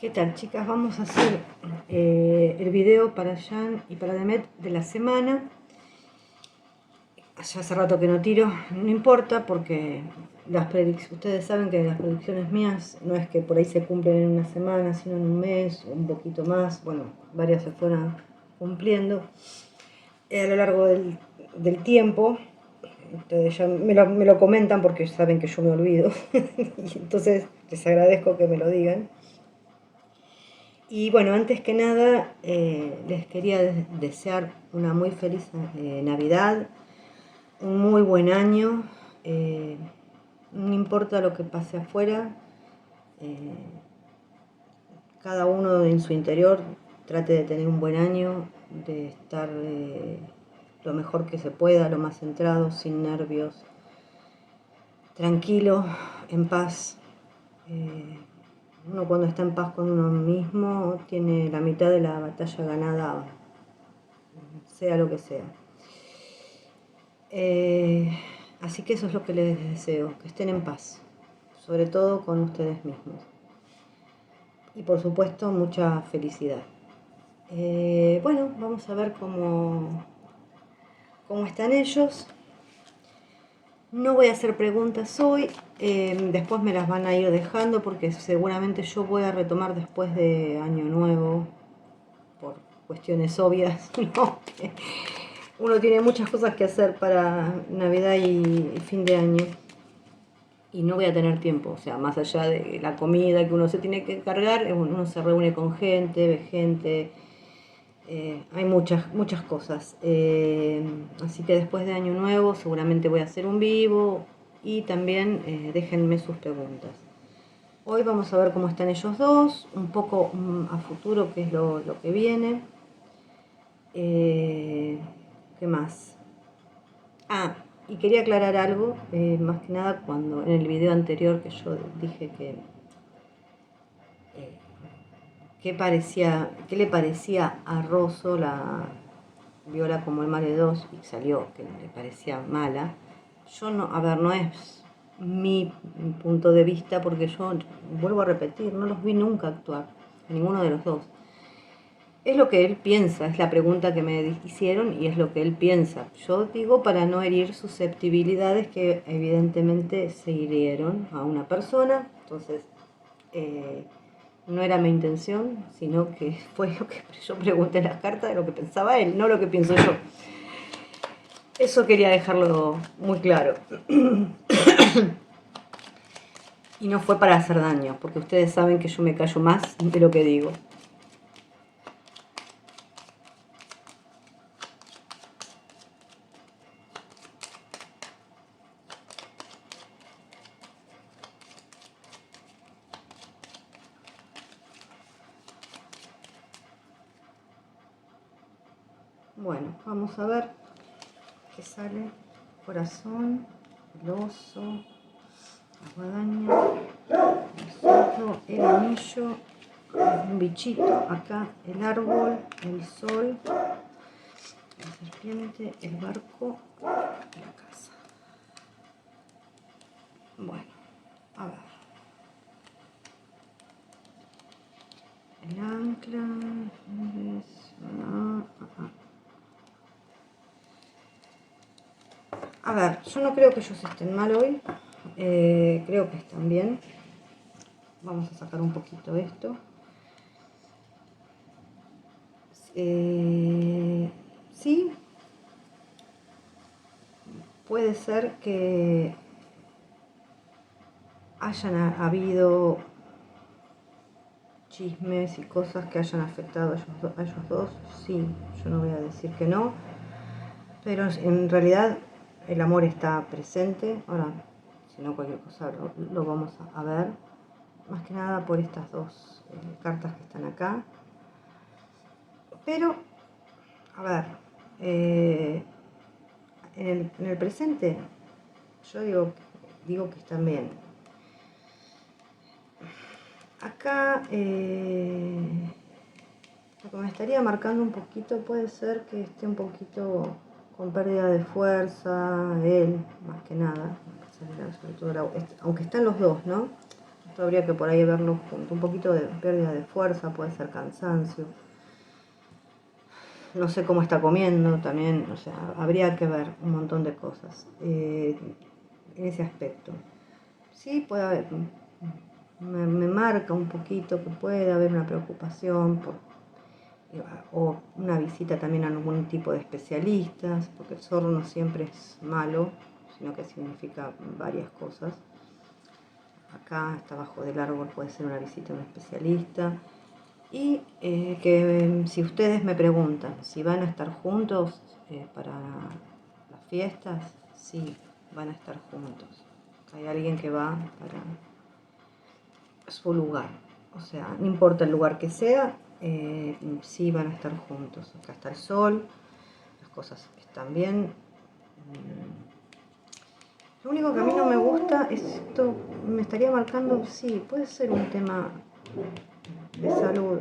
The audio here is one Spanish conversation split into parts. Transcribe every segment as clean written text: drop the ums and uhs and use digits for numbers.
¿Qué tal, chicas? Vamos a hacer el video para Jan y para Demet de la semana. Ya hace rato que no tiro, no importa porque ustedes saben que las predicciones mías no es que por ahí se cumplen en una semana, sino en un mes o un poquito más. Bueno, varias se fueron cumpliendo a lo largo del tiempo. Ustedes ya me lo comentan porque saben que yo me olvido. Y entonces les agradezco que me lo digan. Y bueno, antes que nada, les quería desear una muy feliz Navidad, un muy buen año. No importa lo que pase afuera, eh, cada uno en su interior trate de tener un buen año, de estar lo mejor que se pueda, lo más centrado, sin nervios, tranquilo, en paz. Uno cuando está en paz con uno mismo tiene la mitad de la batalla ganada, sea lo que sea. Así que eso es lo que les deseo, que estén en paz, sobre todo con ustedes mismos. Y por supuesto, mucha felicidad. Bueno, vamos a ver cómo están ellos. No voy a hacer preguntas hoy, después me las van a ir dejando porque seguramente yo voy a retomar después de Año Nuevo, por cuestiones obvias, ¿no? Uno tiene muchas cosas que hacer para Navidad y fin de año y no voy a tener tiempo, o sea, más allá de la comida que uno se tiene que cargar, uno se reúne con gente, ve gente, hay muchas cosas. Así que después de Año Nuevo seguramente voy a hacer un vivo y también déjenme sus preguntas. Hoy vamos a ver cómo están ellos dos, un poco a futuro qué es lo que viene. ¿Qué más? Y quería aclarar algo, más que nada cuando en el video anterior que yo dije que qué le parecía a Rosso la Viola como el Mare 2 y salió que le parecía mala. Yo no, a ver, no es mi punto de vista porque yo vuelvo a repetir, no los vi nunca actuar, a ninguno de los dos. Es lo que él piensa, es la pregunta que me hicieron y es lo que él piensa. Yo digo para no herir susceptibilidades que evidentemente se hirieron a una persona, entonces no era mi intención, sino que fue lo que yo pregunté en las cartas de lo que pensaba él, no lo que pienso yo. Eso quería dejarlo muy claro. Y no fue para hacer daño, porque ustedes saben que yo me callo más de lo que digo. Bueno, vamos a ver qué sale. Corazón, el oso, la guadaña, el zorro, el anillo, un bichito, acá el árbol, el sol, la serpiente, el barco y la casa. Bueno, a ver. El ancla, A ver, yo no creo que ellos estén mal hoy, creo que están bien. Vamos a sacar un poquito esto. Sí, puede ser que hayan habido chismes y cosas que hayan afectado a ellos dos, sí, yo no voy a decir que no, pero en realidad el amor está presente. Ahora, si no cualquier cosa lo vamos a ver, más que nada por estas dos cartas que están acá. Pero, a ver, en el presente yo digo que están bien. Acá lo que me estaría marcando un poquito puede ser que esté un poquito con pérdida de fuerza, él, más que nada, sobre todo aunque están los dos, ¿no? Esto habría que por ahí verlo junto. Un poquito de pérdida de fuerza, puede ser cansancio. No sé cómo está comiendo también, o sea, habría que ver un montón de cosas en ese aspecto. Sí, puede haber, me marca un poquito que puede haber una preocupación o una visita también a algún tipo de especialistas, porque el zorro no siempre es malo, sino que significa varias cosas. Acá, hasta abajo del árbol, puede ser una visita a un especialista. Y que si ustedes me preguntan si van a estar juntos para las fiestas, sí, van a estar juntos. Hay alguien que va para su lugar. O sea, no importa el lugar que sea, sí van a estar juntos. Acá está el sol, las cosas están bien. Lo único que a mí no me gusta es esto, me estaría marcando, sí, puede ser un tema de salud,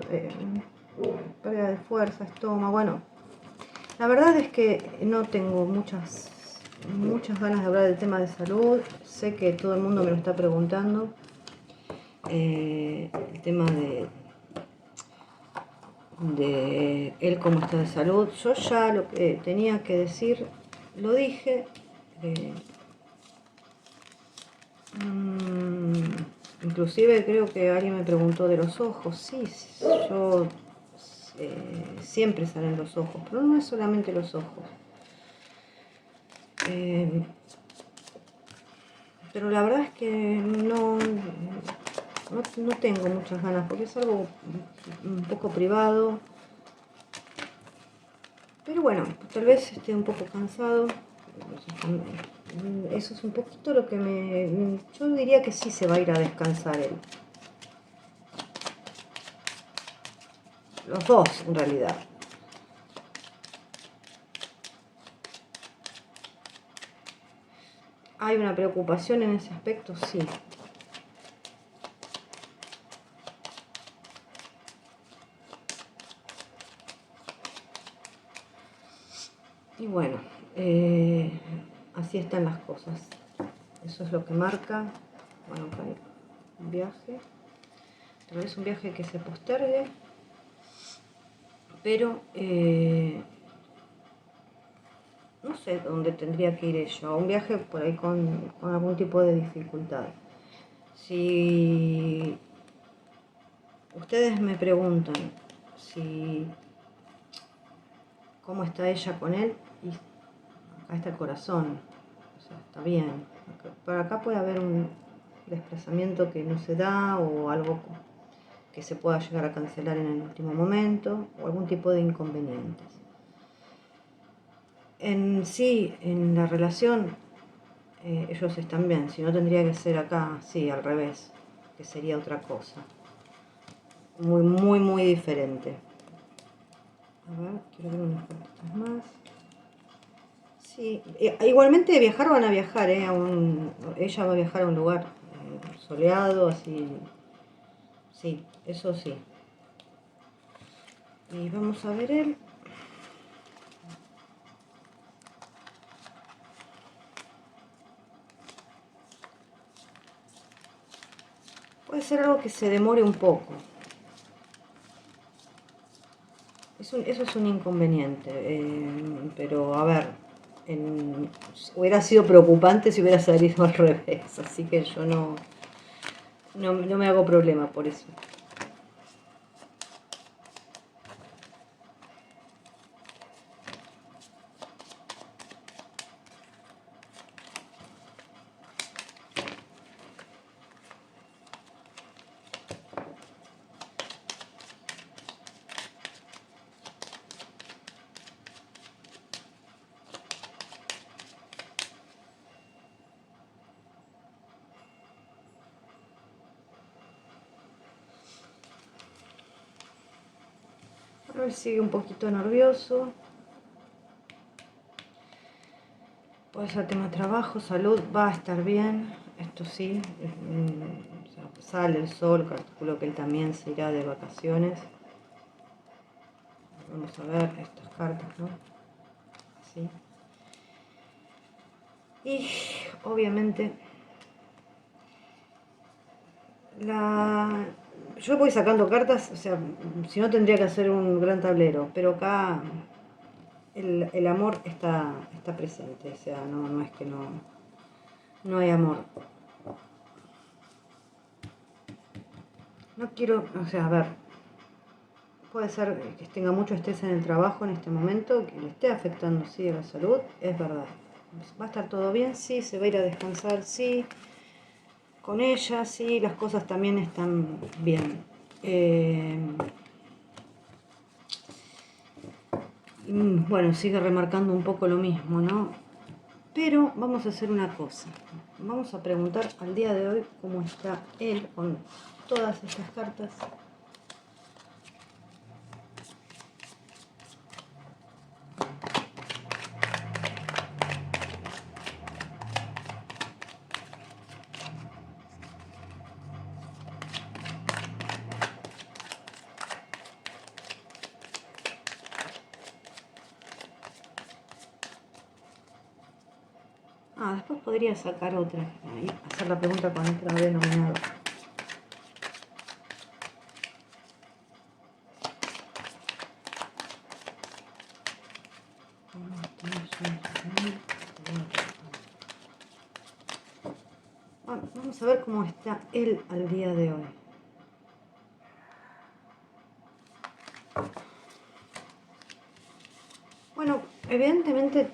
pérdida de fuerza, estómago, bueno. La verdad es que no tengo muchas ganas de hablar del tema de salud. Sé que todo el mundo me lo está preguntando. El tema de él cómo está de salud. Yo ya lo que tenía que decir lo dije. Inclusive creo que alguien me preguntó de los ojos. Sí, yo siempre salen los ojos, pero no es solamente los ojos. Pero la verdad es que no tengo muchas ganas, porque es algo un poco privado. Pero bueno, tal vez esté un poco cansado. Eso es un poquito lo que yo diría que sí se va a ir a descansar él. Los dos, en realidad. ¿Hay una preocupación en ese aspecto? Sí. Y bueno, así están las cosas. Eso es lo que marca. Bueno, acá hay un viaje. Tal vez un viaje que se postergue. Pero no sé dónde tendría que ir yo. Un viaje por ahí con algún tipo de dificultad. Si ustedes me preguntan si cómo está ella con él, y acá está el corazón, o sea, está bien. Por acá puede haber un desplazamiento que no se da o algo que se pueda llegar a cancelar en el último momento o algún tipo de inconvenientes. En sí, en la relación, ellos están bien, si no tendría que ser acá, sí, al revés, que sería otra cosa. Muy, muy, muy diferente. A ver, quiero ver unas cartitas más. Sí, igualmente viajar van a viajar, ella va a viajar a un lugar soleado, así. Sí, eso sí. Y vamos a ver él. Puede ser algo que se demore un poco. Eso es un inconveniente, pero a ver, hubiera sido preocupante si hubiera salido al revés, así que yo no me hago problema por eso. A ver, sigue un poquito nervioso. Puede ser tema trabajo, salud, va a estar bien, esto sí. O sea, sale el sol, calculo que él también se irá de vacaciones. Vamos a ver estas cartas, ¿no? Así. Y obviamente Yo voy sacando cartas, o sea, si no tendría que hacer un gran tablero, pero acá el amor está presente, o sea, no es que no hay amor. No quiero, o sea, a ver, puede ser que tenga mucho estrés en el trabajo en este momento, que le esté afectando, sí, a la salud, es verdad. ¿Va a estar todo bien? Sí, se va a ir a descansar, sí. Con ella, sí, las cosas también están bien. Bueno, sigue remarcando un poco lo mismo, ¿no? Pero vamos a hacer una cosa. Vamos a preguntar al día de hoy cómo está él con todas estas cartas. Después podría sacar otra y hacer la pregunta con otra denominador. Vamos a ver cómo está él al día de hoy. Bueno, evidentemente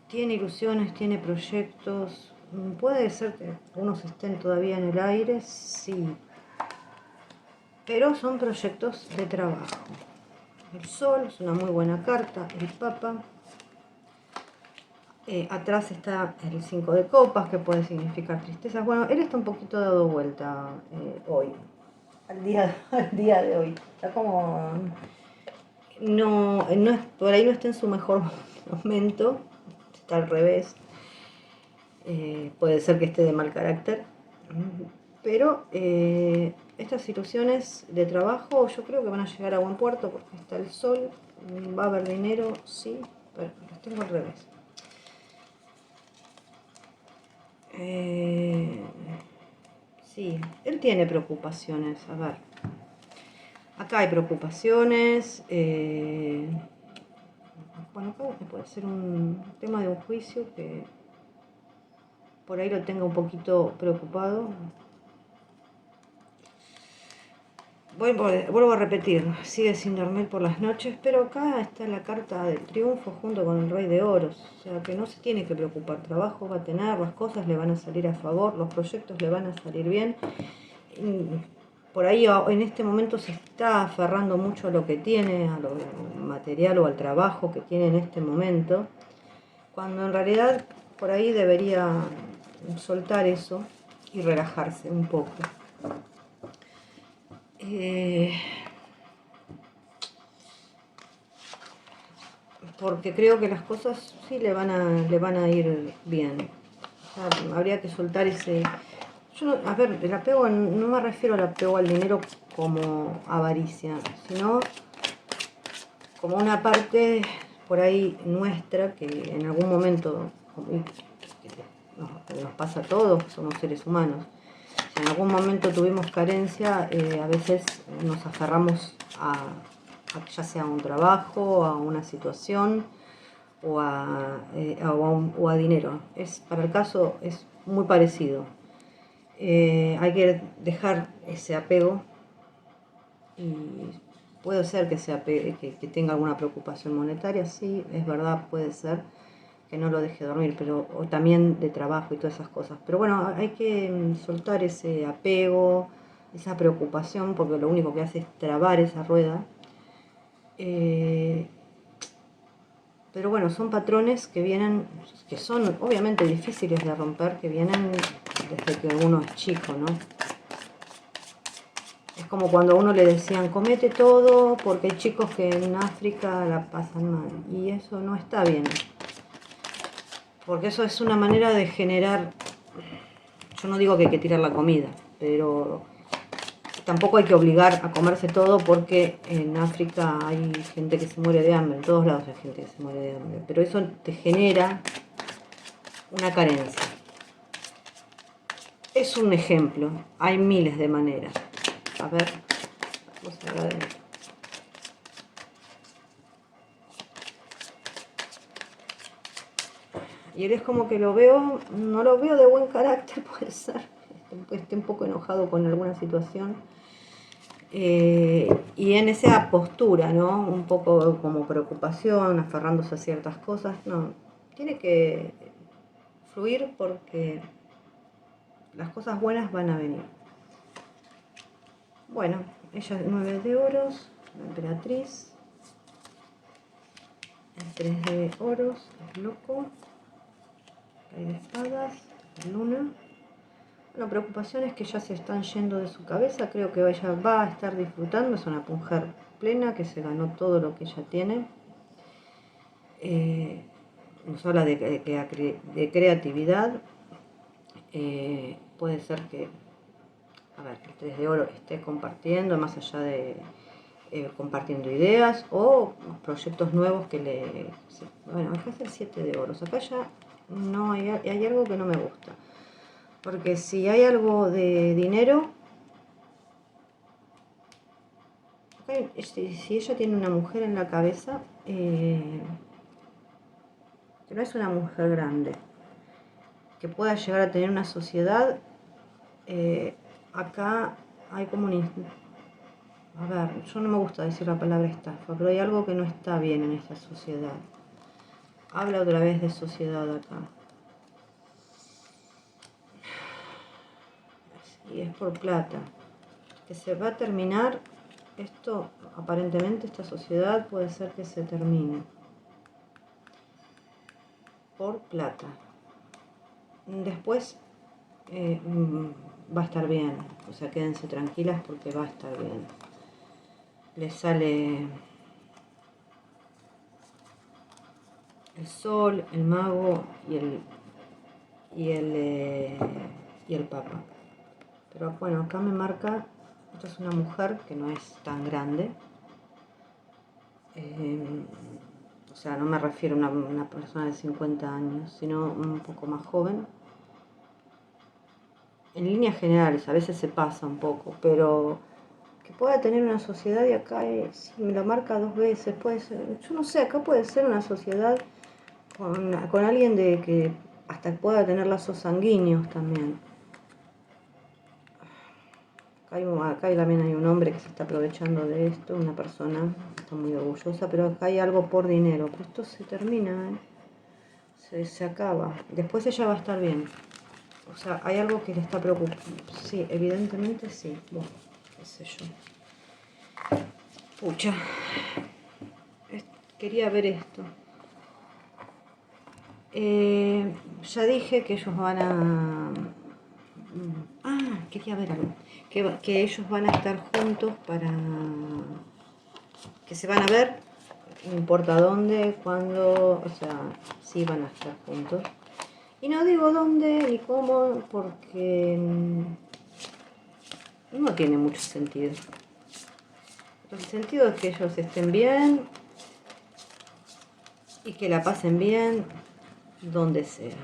tiene ilusiones, tiene proyectos. Puede ser que algunos estén todavía en el aire, sí. Pero son proyectos de trabajo. El sol es una muy buena carta, el Papa. Atrás está el 5 de copas, que puede significar tristezas. Bueno, él está un poquito dado vuelta hoy, al día de hoy. Está como... por ahí no está en su mejor momento, está al revés. Puede ser que esté de mal carácter. Pero estas ilusiones de trabajo yo creo que van a llegar a buen puerto porque está el sol, va a haber dinero, sí, pero los tengo al revés. Sí, él tiene preocupaciones, a ver. Acá hay preocupaciones. Bueno, acá puede ser un tema de un juicio que por ahí lo tenga un poquito preocupado. Vuelvo a repetir, sigue sin dormir por las noches, pero acá está la carta del triunfo junto con el rey de oros, o sea que no se tiene que preocupar, trabajo va a tener, las cosas le van a salir a favor, los proyectos le van a salir bien. Por ahí en este momento se está aferrando mucho a lo que tiene, a lo material o al trabajo que tiene en este momento, cuando en realidad por ahí debería soltar eso y relajarse un poco. Porque creo que las cosas sí le van a ir bien. O sea, habría que soltar ese... a ver, el apego, no me refiero al apego al dinero como avaricia, sino como una parte por ahí nuestra que en algún momento nos pasa a todos, somos seres humanos. Si en algún momento tuvimos carencia, a veces nos aferramos a ya sea a un trabajo, a una situación o a dinero. Para el caso es muy parecido. Hay que dejar ese apego y puede ser que tenga alguna preocupación monetaria, sí, es verdad, puede ser que no lo deje dormir, pero o también de trabajo y todas esas cosas. Pero bueno, hay que soltar ese apego, esa preocupación, porque lo único que hace es trabar esa rueda. Pero bueno, son patrones que son obviamente difíciles de romper, que vienen desde que uno es chico, ¿no? Es como cuando a uno le decían, comete todo, porque hay chicos que en África la pasan mal. Y eso no está bien. Porque eso es una manera de generar... Yo no digo que hay que tirar la comida, pero tampoco hay que obligar a comerse todo porque en África hay gente que se muere de hambre. En todos lados hay gente que se muere de hambre. Pero eso te genera una carencia. es un ejemplo, hay miles de maneras. A ver, vamos a ver. Y él es como que lo veo, no lo veo de buen carácter, puede ser, que esté un poco enojado con alguna situación. Y en esa postura, ¿no? Un poco como preocupación, aferrándose a ciertas cosas, no, tiene que fluir porque las cosas buenas van a venir. Bueno, ella es 9 de oros, la emperatriz, el 3 de oros, el loco, rey de espadas, la luna. Bueno, preocupaciones que ya se están yendo de su cabeza, creo que ella va a estar disfrutando, es una mujer plena que se ganó todo lo que ella tiene. Nos habla de creatividad, puede ser que, a ver, el 3 de oro esté compartiendo, más allá de compartiendo ideas o proyectos nuevos que le... Sí, bueno, acá es el 7 de oros, acá ya no hay algo que no me gusta, porque si hay algo de dinero, si ella tiene una mujer en la cabeza, que no es una mujer grande, que pueda llegar a tener una sociedad, acá hay como un... A ver, yo no me gusta decir la palabra estafa, pero hay algo que no está bien en esta sociedad. Habla otra vez de sociedad acá. Y es por plata. Que se va a terminar esto, aparentemente esta sociedad puede ser que se termine. Por plata. Después va a estar bien. O sea, quédense tranquilas porque va a estar bien. Le sale el sol, el mago y el papa. Pero bueno, acá me marca, esta es una mujer que no es tan grande. O sea, no me refiero a una persona de 50 años, sino un poco más joven. En líneas generales, a veces se pasa un poco, pero que pueda tener una sociedad, y acá si me lo marca 2 veces, puede ser, yo no sé, acá puede ser una sociedad con alguien de que hasta pueda tener lazos sanguíneos también. Acá también hay un hombre que se está aprovechando de esto, una persona está muy orgullosa, pero acá hay algo por dinero. Pero esto se termina, se acaba. Después ella va a estar bien. O sea, hay algo que le está preocupando. Sí, evidentemente sí. Bueno, qué sé yo. Pucha. Quería ver esto. Ya dije que ellos van a... quería ver algo. Que ellos van a estar juntos para... Que se van a ver, no importa dónde, cuándo, o sea, sí van a estar juntos. Y no digo dónde ni cómo, porque no tiene mucho sentido. El sentido es que ellos estén bien y que la pasen bien donde sea.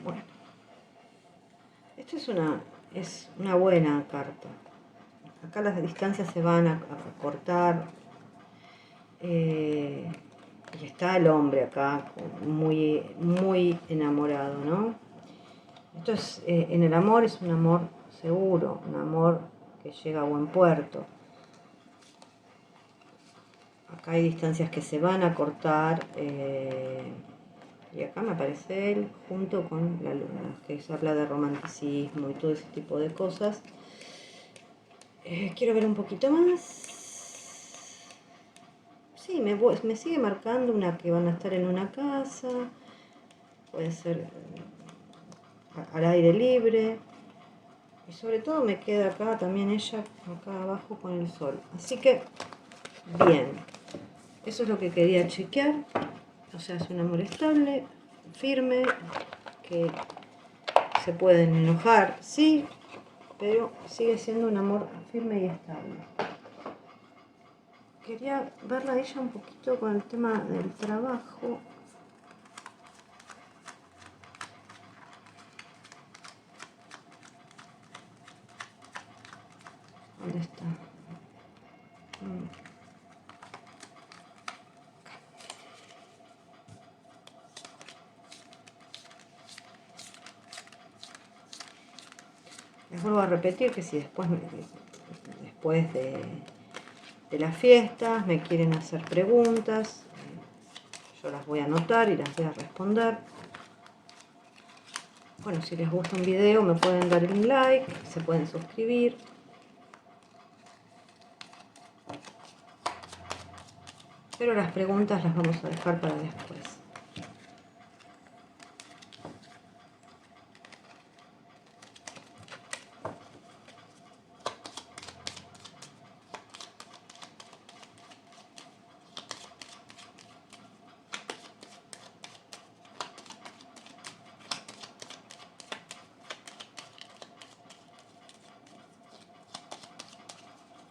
Bueno, esta es una buena carta. Acá las distancias se van a cortar. Y está el hombre acá muy, muy enamorado, ¿no? Esto es, en el amor es un amor seguro, un amor que llega a buen puerto. Acá hay distancias que se van a cortar. Y acá me aparece él junto con la luna, que se habla de romanticismo y todo ese tipo de cosas. Quiero ver un poquito más. Sí, me sigue marcando una que van a estar en una casa. Puede ser al aire libre. Y sobre todo me queda acá también ella, acá abajo con el sol. Así que, bien. Eso es lo que quería chequear. O sea, es un amor estable, firme, que se pueden enojar, sí, pero sigue siendo un amor firme y estable. Quería verla a ella un poquito con el tema del trabajo. ¿Dónde está? Les vuelvo a repetir que si después de las fiestas me quieren hacer preguntas, yo las voy a anotar y las voy a responder. Bueno, si les gusta un video me pueden dar un like, se pueden suscribir. Pero las preguntas las vamos a dejar para después.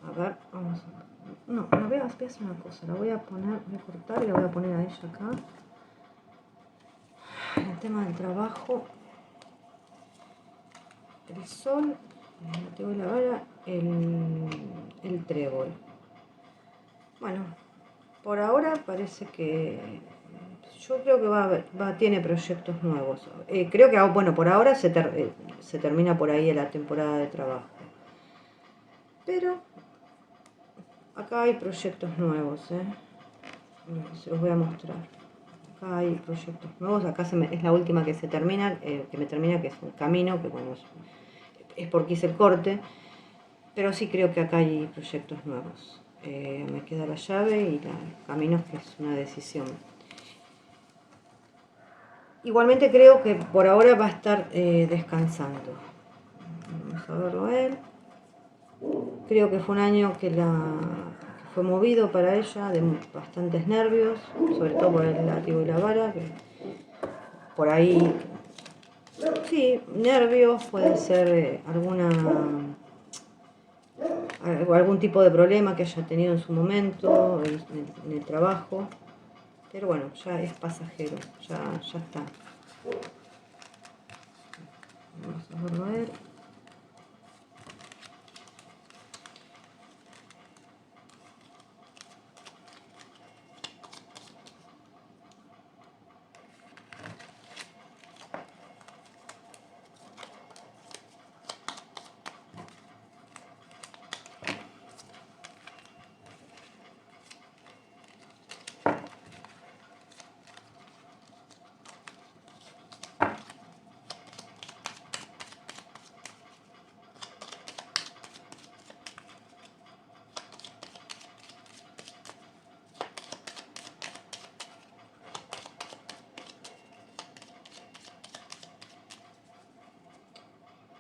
A ver, vamos a... No, voy a hacer una cosa, la voy a poner, voy a cortar y la voy a poner a ella acá. El tema del trabajo, el sol, el la vara, el trébol. Bueno, por ahora parece que yo creo que tiene proyectos nuevos. Creo que, bueno, por ahora se termina por ahí la temporada de trabajo. Pero acá hay proyectos nuevos, se los voy a mostrar. Acá hay proyectos nuevos, acá es la última que se termina, que es un camino, que bueno, es porque hice el corte, pero sí creo que acá hay proyectos nuevos. Me queda la llave y caminos, que es una decisión. Igualmente creo que por ahora va a estar descansando. Vamos a verlo a él. Creo que fue un año que fue movido para ella, de bastantes nervios, sobre todo por el látigo y la vara, que por ahí, sí, nervios, puede ser algún tipo de problema que haya tenido en su momento, en el trabajo, pero bueno, ya es pasajero, ya está. Vamos a verlo a ver.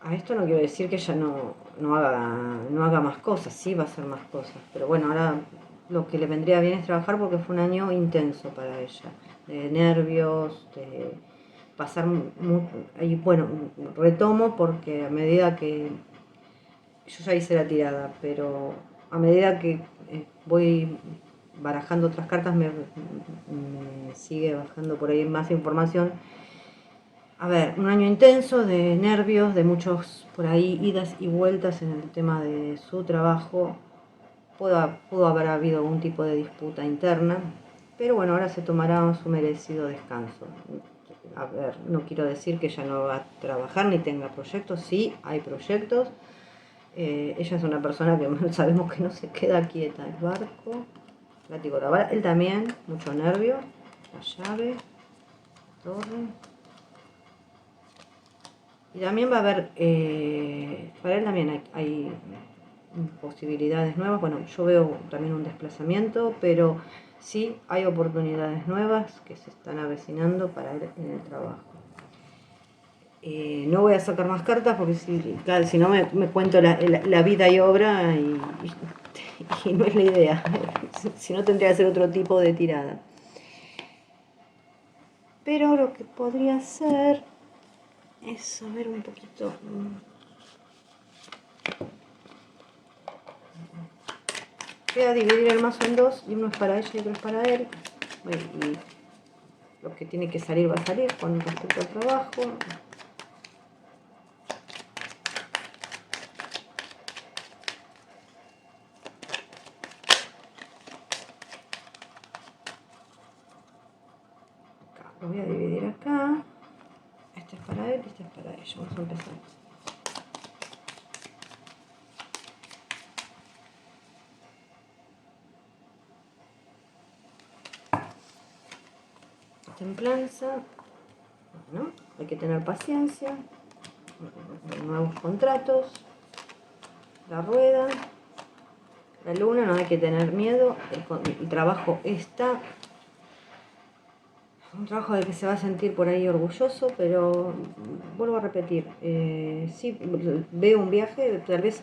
A esto no quiero decir que ella no haga más cosas, sí va a hacer más cosas, pero bueno, ahora lo que le vendría bien es trabajar porque fue un año intenso para ella, de nervios, de pasar y bueno, retomo porque a medida que yo ya hice la tirada, pero a medida que voy barajando otras cartas me sigue bajando por ahí más información. A ver, un año intenso de nervios, de muchos por ahí idas y vueltas en el tema de su trabajo. Pudo haber habido algún tipo de disputa interna, pero bueno, ahora se tomará su merecido descanso. A ver, no quiero decir que ella no va a trabajar ni tenga proyectos, sí, hay proyectos. Ella es una persona que sabemos que no se queda quieta. El barco, látigo, la vara, él también, mucho nervio, la llave. torre. Y también va a haber, para él también hay posibilidades nuevas. Bueno, yo veo también un desplazamiento, pero sí hay oportunidades nuevas que se están avecinando para él en el trabajo. No voy a sacar más cartas porque si no me cuento la vida y obra y no es la idea. Si no tendría que hacer otro tipo de tirada. Pero lo que podría hacer es saber un poquito. Voy a dividir el mazo en dos, y uno es para ella y otro es para él. Y lo que tiene que salir va a salir con respecto al trabajo. Acá, lo voy a dividir acá. Este es para él y este es para ella. Vamos a empezar. Templanza. Bueno, hay que tener paciencia. Nuevos contratos. La rueda. La luna, no hay que tener miedo. El trabajo está. Un trabajo del que se va a sentir por ahí orgulloso, pero vuelvo a repetir, sí, veo un viaje, tal vez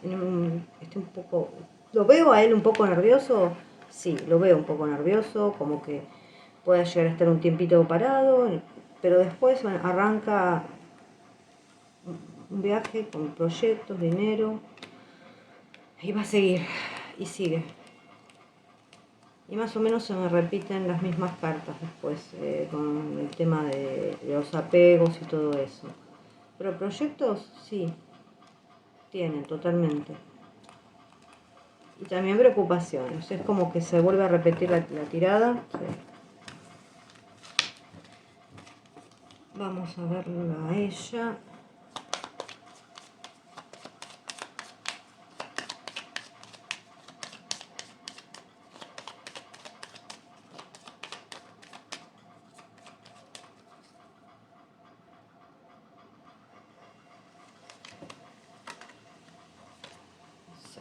esté un poco, lo veo a él un poco nervioso, sí, lo veo un poco nervioso, como que pueda llegar a estar un tiempito parado, pero después bueno, arranca un viaje con proyectos, dinero, y va a seguir, y sigue. Y más o menos se me repiten las mismas cartas después, con el tema de los apegos y todo eso. Pero proyectos, sí, tienen totalmente. Y también preocupaciones, es como que se vuelve a repetir la tirada. Sí. Vamos a verla a ella.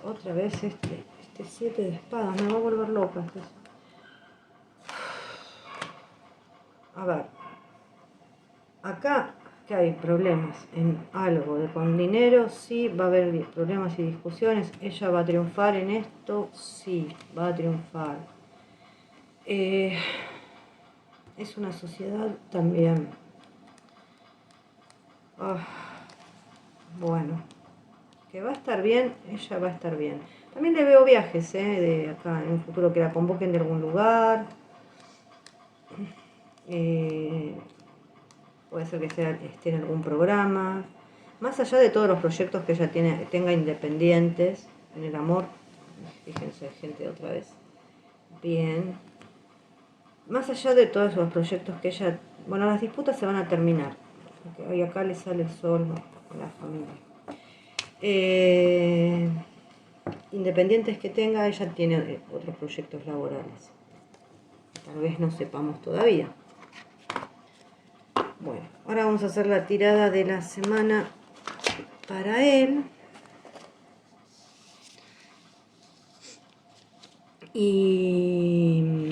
Otra vez este 7 de espadas, me va a volver loca. A ver, acá que hay problemas en algo de con dinero, sí va a haber problemas y discusiones. Ella va a triunfar en esto, sí, va a triunfar. Es una sociedad también. Bueno, que va a estar bien, ella va a estar bien. También le veo viajes, de acá en un futuro que la convoquen de algún lugar. Puede ser que esté en algún programa. Más allá de todos los proyectos que ella tenga independientes en el amor. Fíjense, gente, otra vez. Bien. Más allá de todos los proyectos que ella... Bueno, las disputas se van a terminar. Porque hoy acá le sale el sol, ¿no? Con la familia. Independientes que tenga, ella tiene otros proyectos laborales. Tal vez no sepamos todavía. Bueno, ahora vamos a hacer la tirada de la semana para él. Y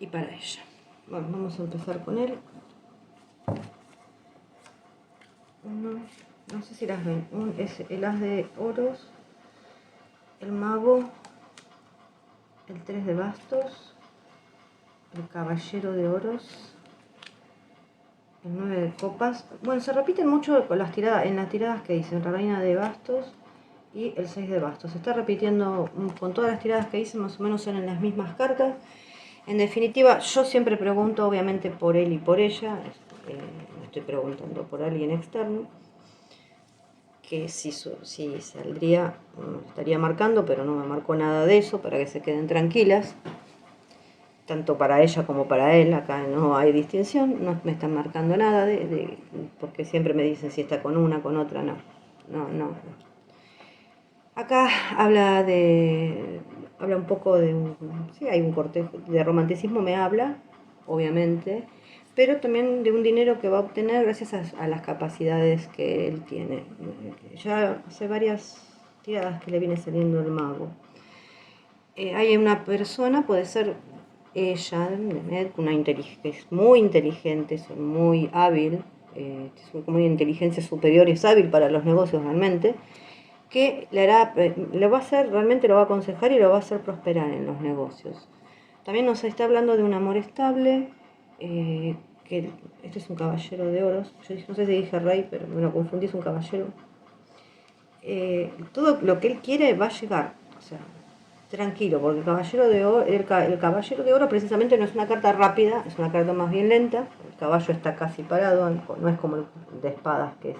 para ella. Bueno, vamos a empezar con él. No sé si las ven. Es el as de oros, el mago, el 3 de bastos, el caballero de oros, el 9 de copas. Bueno, se repiten mucho con las tiradas, en las tiradas que dicen la reina de bastos y el 6 de bastos. Se está repitiendo con todas las tiradas que hice, más o menos son en las mismas cartas. En definitiva, yo siempre pregunto, obviamente, por él y por ella. No estoy preguntando por alguien externo. Que si saldría, estaría marcando, pero no me marcó nada de eso, para que se queden tranquilas. Tanto para ella como para él, acá no hay distinción, no me están marcando nada, porque siempre me dicen si está con una, con otra, no. Acá habla de habla un poco de sí, hay un cortejo, de romanticismo me habla, obviamente, pero también de un dinero que va a obtener gracias a las capacidades que él tiene. Ya hace varias tiradas que le viene saliendo el mago. Hay una persona, puede ser ella, que es muy inteligente, es muy hábil, es como una inteligencia superior y es hábil para los negocios realmente, que le va a hacer, realmente lo va a aconsejar y lo va a hacer prosperar en los negocios. También nos está hablando de un amor estable, que este es un caballero de oros, yo no sé si dije rey, pero me lo confundí, es un caballero. Todo lo que él quiere va a llegar, o sea, tranquilo, porque el caballero de oro precisamente no es una carta rápida, es una carta más bien lenta, el caballo está casi parado, no es como el de espadas que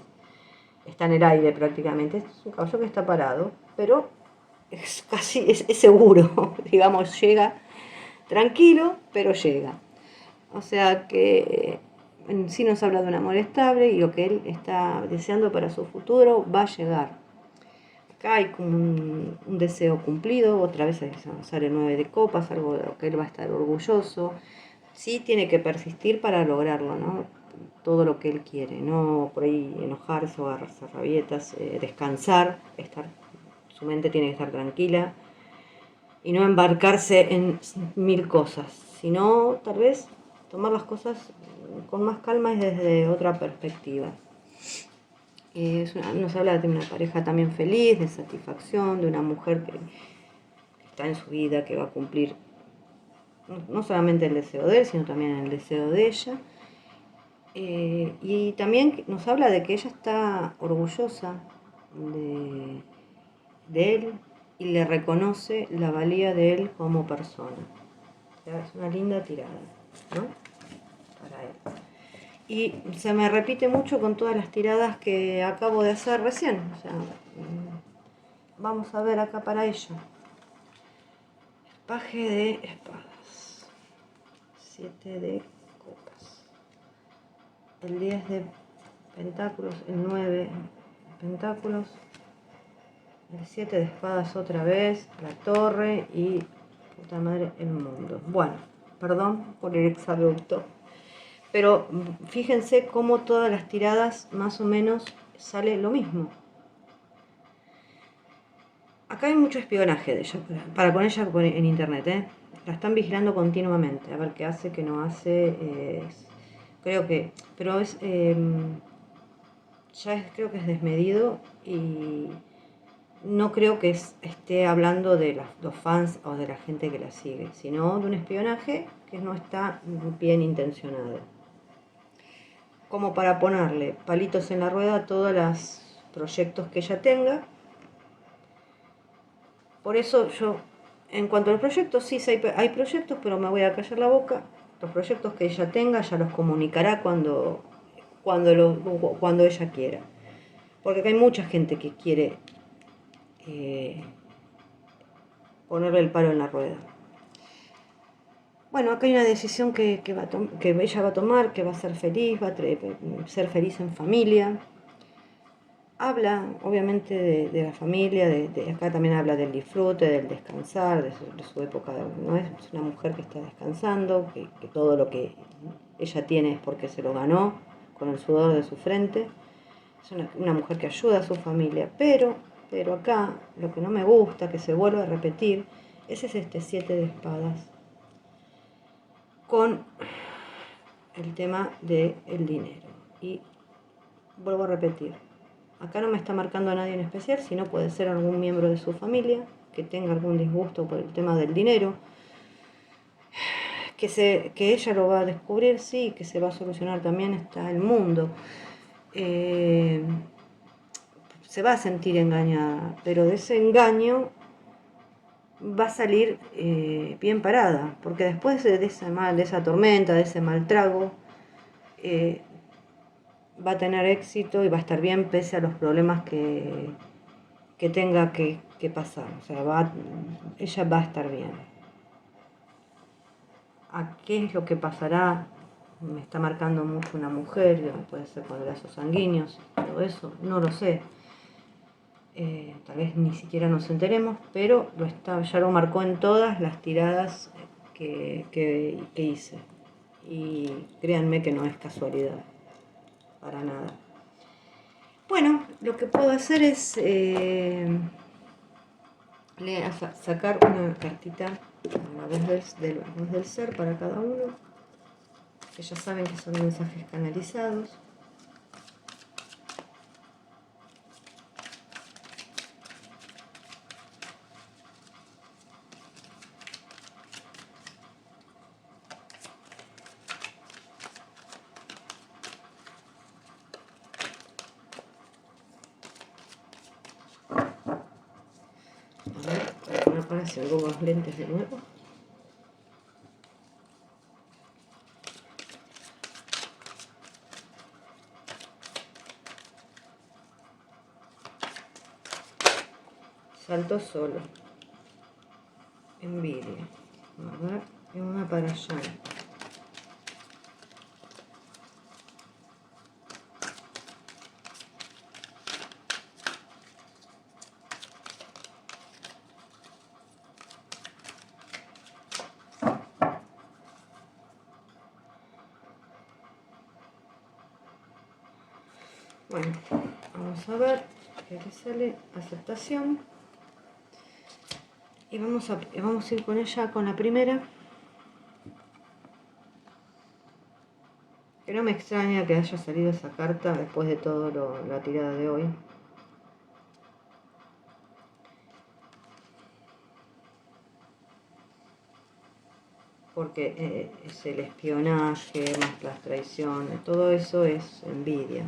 está en el aire prácticamente, es un caballo que está parado, pero es seguro, digamos, llega tranquilo, pero llega. O sea que en sí nos habla de un amor estable y lo que él está deseando para su futuro va a llegar. Acá hay como un deseo cumplido, otra vez sale 9 de copas, algo de lo que él va a estar orgulloso. Sí tiene que persistir para lograrlo, ¿no? Todo lo que él quiere, no por ahí enojarse o agarrarse rabietas, descansar, su mente tiene que estar tranquila y no embarcarse en mil cosas, sino tal vez tomar las cosas con más calma y desde otra perspectiva. Nos habla de una pareja también feliz, de satisfacción, de una mujer que está en su vida, que va a cumplir no solamente el deseo de él, sino también el deseo de ella. Y también nos habla de que ella está orgullosa de él y le reconoce la valía de él como persona. O sea, es una linda tirada, ¿no? Para él. Y se me repite mucho con todas las tiradas que acabo de hacer recién. O sea, vamos a ver acá para ella. Paje de espadas. 7 de copas. El 10 de pentáculos. El 9 de pentáculos. El 7 de espadas otra vez. La torre y... puta madre, el mundo. Bueno, perdón por el exabrupto. Pero fíjense cómo todas las tiradas más o menos sale lo mismo. Acá hay mucho espionaje de ella, con ella en internet, ¿eh? La están vigilando continuamente, a ver qué hace, qué no hace. Creo que, pero creo que es desmedido y no creo que esté hablando de los fans o de la gente que la sigue, sino de un espionaje que no está bien intencionado. Como para ponerle palitos en la rueda a todos los proyectos que ella tenga. Por eso yo, en cuanto a los proyectos, sí hay proyectos, pero me voy a callar la boca. Los proyectos que ella tenga ya los comunicará cuando ella quiera. Porque acá hay mucha gente que quiere ponerle el palo en la rueda. Bueno, acá hay una decisión que ella va a tomar, que va a ser feliz, ser feliz en familia. Habla obviamente de la familia, acá también habla del disfrute, del descansar, de su época, ¿no? Es una mujer que está descansando, que todo lo que ella tiene es porque se lo ganó con el sudor de su frente. Es una mujer que ayuda a su familia, pero acá lo que no me gusta, que se vuelve a repetir, es este 7 de espadas con el tema del dinero. Y vuelvo a repetir, acá no me está marcando a nadie en especial, sino puede ser algún miembro de su familia que tenga algún disgusto por el tema del dinero, que ella lo va a descubrir, sí, que se va a solucionar también, está el mundo. Se va a sentir engañada, pero de ese engaño va a salir bien parada, porque después de esa tormenta, de ese mal trago, va a tener éxito y va a estar bien pese a los problemas que tenga que pasar. O sea, ella va a estar bien. ¿A qué es lo que pasará? Me está marcando mucho una mujer, puede ser con lazos sanguíneos, todo eso, no lo sé. tal vez ni siquiera nos enteremos, pero ya lo marcó en todas las tiradas que hice. Y créanme que no es casualidad, para nada. Bueno, lo que puedo hacer es sacar una cartita a la voz del ser para cada uno, que ya saben que son mensajes canalizados. A ver, ahora si hago los lentes de nuevo. Salto solo. Envidia. A ver, y una para allá. Bueno, vamos a ver qué le sale. Aceptación. Y vamos a ir con ella, con la primera. Que no me extraña que haya salido esa carta después de toda la tirada de hoy. Porque es el espionaje, más las traiciones, todo eso es envidia.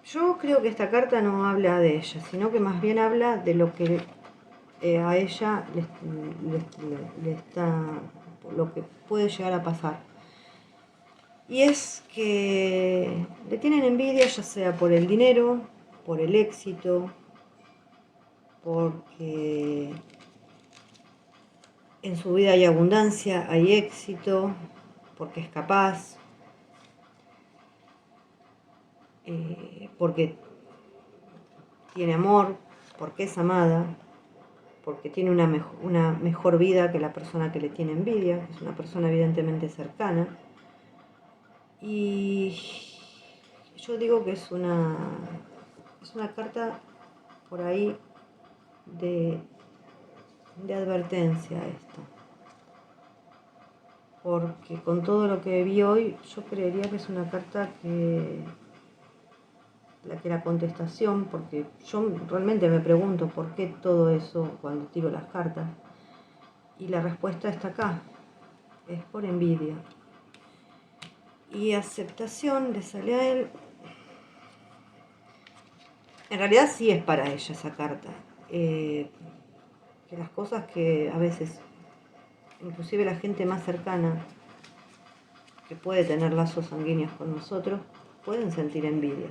Yo creo que esta carta no habla de ella, sino que más bien habla de lo que a ella le está, lo que puede llegar a pasar. Y es que le tienen envidia, ya sea por el dinero, por el éxito, porque en su vida hay abundancia, hay éxito, porque es capaz, porque tiene amor, porque es amada, porque tiene una mejor vida que la persona que le tiene envidia, que es una persona evidentemente cercana. Y yo digo que es una carta por ahí de advertencia esto. Porque con todo lo que vi hoy, yo creería que es una carta que la contestación, porque yo realmente me pregunto por qué todo eso cuando tiro las cartas, y la respuesta está acá, es por envidia. Y aceptación le sale a él. En realidad sí es para ella esa carta, que las cosas que a veces, inclusive la gente más cercana, que puede tener lazos sanguíneos con nosotros, pueden sentir envidia.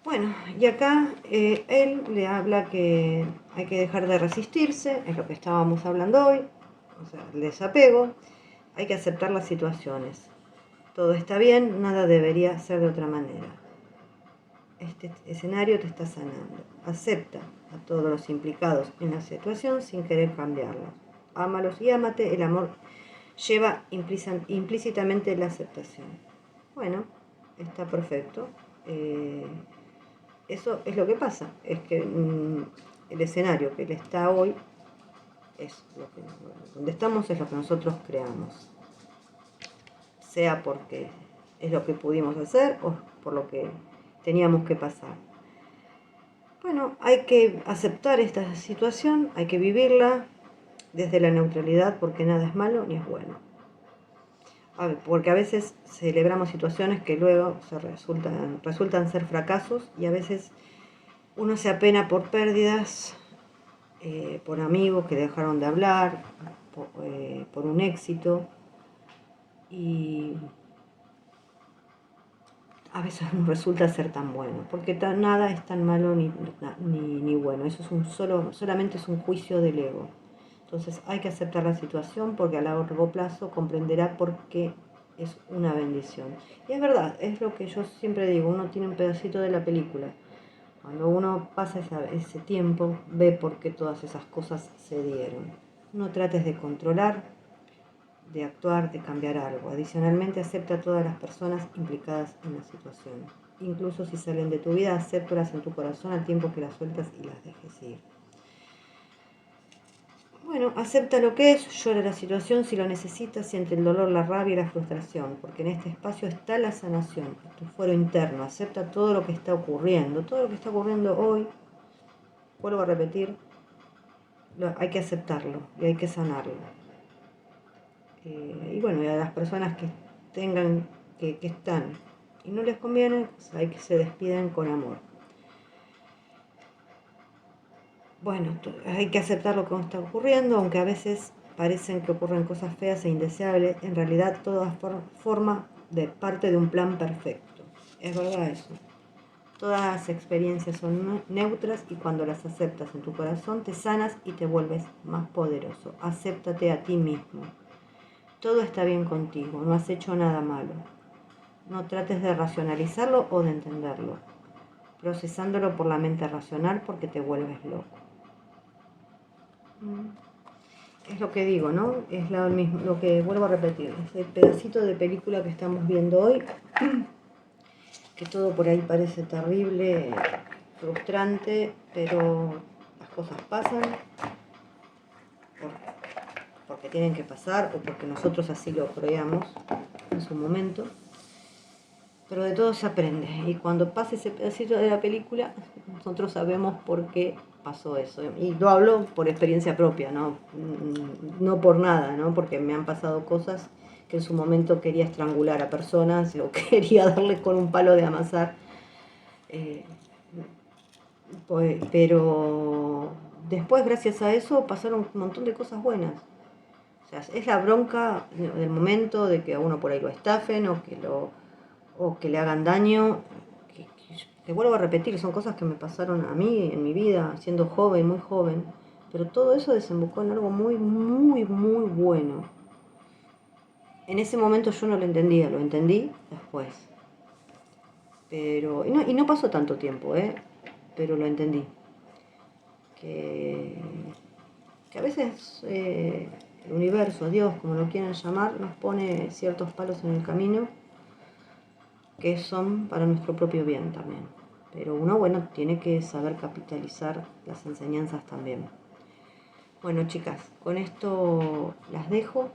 Bueno, y acá él le habla que hay que dejar de resistirse, es lo que estábamos hablando hoy, o sea, el desapego, hay que aceptar las situaciones. Todo está bien, nada debería ser de otra manera. Este escenario te está sanando. Acepta a todos los implicados en la situación sin querer cambiarlos. Ámalos y ámate, el amor lleva implícitamente la aceptación. Bueno, está perfecto. Eso es lo que pasa, es que el escenario que él está hoy, es donde estamos es lo que nosotros creamos. Sea porque es lo que pudimos hacer o por lo que teníamos que pasar. Bueno, hay que aceptar esta situación, hay que vivirla desde la neutralidad porque nada es malo ni es bueno. Porque a veces celebramos situaciones que luego resultan ser fracasos y a veces uno se apena por pérdidas, por amigos que dejaron de hablar, por un éxito y a veces no resulta ser tan bueno, porque nada es tan malo ni bueno, eso es solamente es un juicio del ego. Entonces hay que aceptar la situación porque a largo plazo comprenderá por qué es una bendición. Y es verdad, es lo que yo siempre digo, uno tiene un pedacito de la película. Cuando uno pasa ese tiempo, ve por qué todas esas cosas se dieron. No trates de controlar, de actuar, de cambiar algo. Adicionalmente, acepta a todas las personas implicadas en la situación. Incluso si salen de tu vida, acéptalas en tu corazón al tiempo que las sueltas y las dejes ir. Bueno, acepta lo que es, llora la situación si lo necesitas, siente el dolor, la rabia y la frustración, porque en este espacio está la sanación, tu fuero interno. Acepta todo lo que está ocurriendo hoy. Vuelvo a repetir, hay que aceptarlo y hay que sanarlo. Y bueno, y a las personas que tengan, que están y no les conviene, pues hay que se despiden con amor. Bueno, hay que aceptar lo que nos está ocurriendo, aunque a veces parecen que ocurren cosas feas e indeseables, en realidad todo forma de parte de un plan perfecto. Es verdad eso. Todas las experiencias son neutras y cuando las aceptas en tu corazón te sanas y te vuelves más poderoso. Acéptate a ti mismo. Todo está bien contigo, no has hecho nada malo. No trates de racionalizarlo o de entenderlo, procesándolo por la mente racional porque te vuelves loco. Es lo que digo, ¿no? Es lo mismo, lo que vuelvo a repetir. Ese pedacito de película que estamos viendo hoy, que todo por ahí parece terrible, frustrante, pero las cosas pasan porque tienen que pasar o porque nosotros así lo creamos en su momento. Pero de todo se aprende y cuando pase ese pedacito de la película nosotros sabemos por qué pasó eso. Y lo hablo por experiencia propia, no por nada, ¿no? Porque me han pasado cosas que en su momento quería estrangular a personas o quería darles con un palo de amasar. Pero después, gracias a eso, pasaron un montón de cosas buenas. O sea, es la bronca del momento de que a uno por ahí lo estafen o que le hagan daño, que vuelvo a repetir, son cosas que me pasaron a mí en mi vida, siendo joven, muy joven, pero todo eso desembocó en algo muy, muy, muy bueno. En ese momento yo no lo entendía, lo entendí después. Y no pasó tanto tiempo, pero lo entendí. Que a veces el universo, Dios, como lo quieran llamar, nos pone ciertos palos en el camino que son para nuestro propio bien también. Pero uno, bueno, tiene que saber capitalizar las enseñanzas también. Bueno, chicas, con esto las dejo.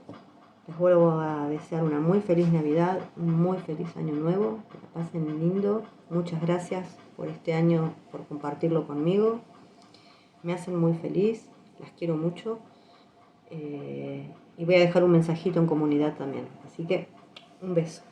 Les vuelvo a desear una muy feliz Navidad, un muy feliz Año Nuevo, que la pasen lindo. Muchas gracias por este año, por compartirlo conmigo. Me hacen muy feliz, las quiero mucho. Y voy a dejar un mensajito en comunidad también. Así que, un beso.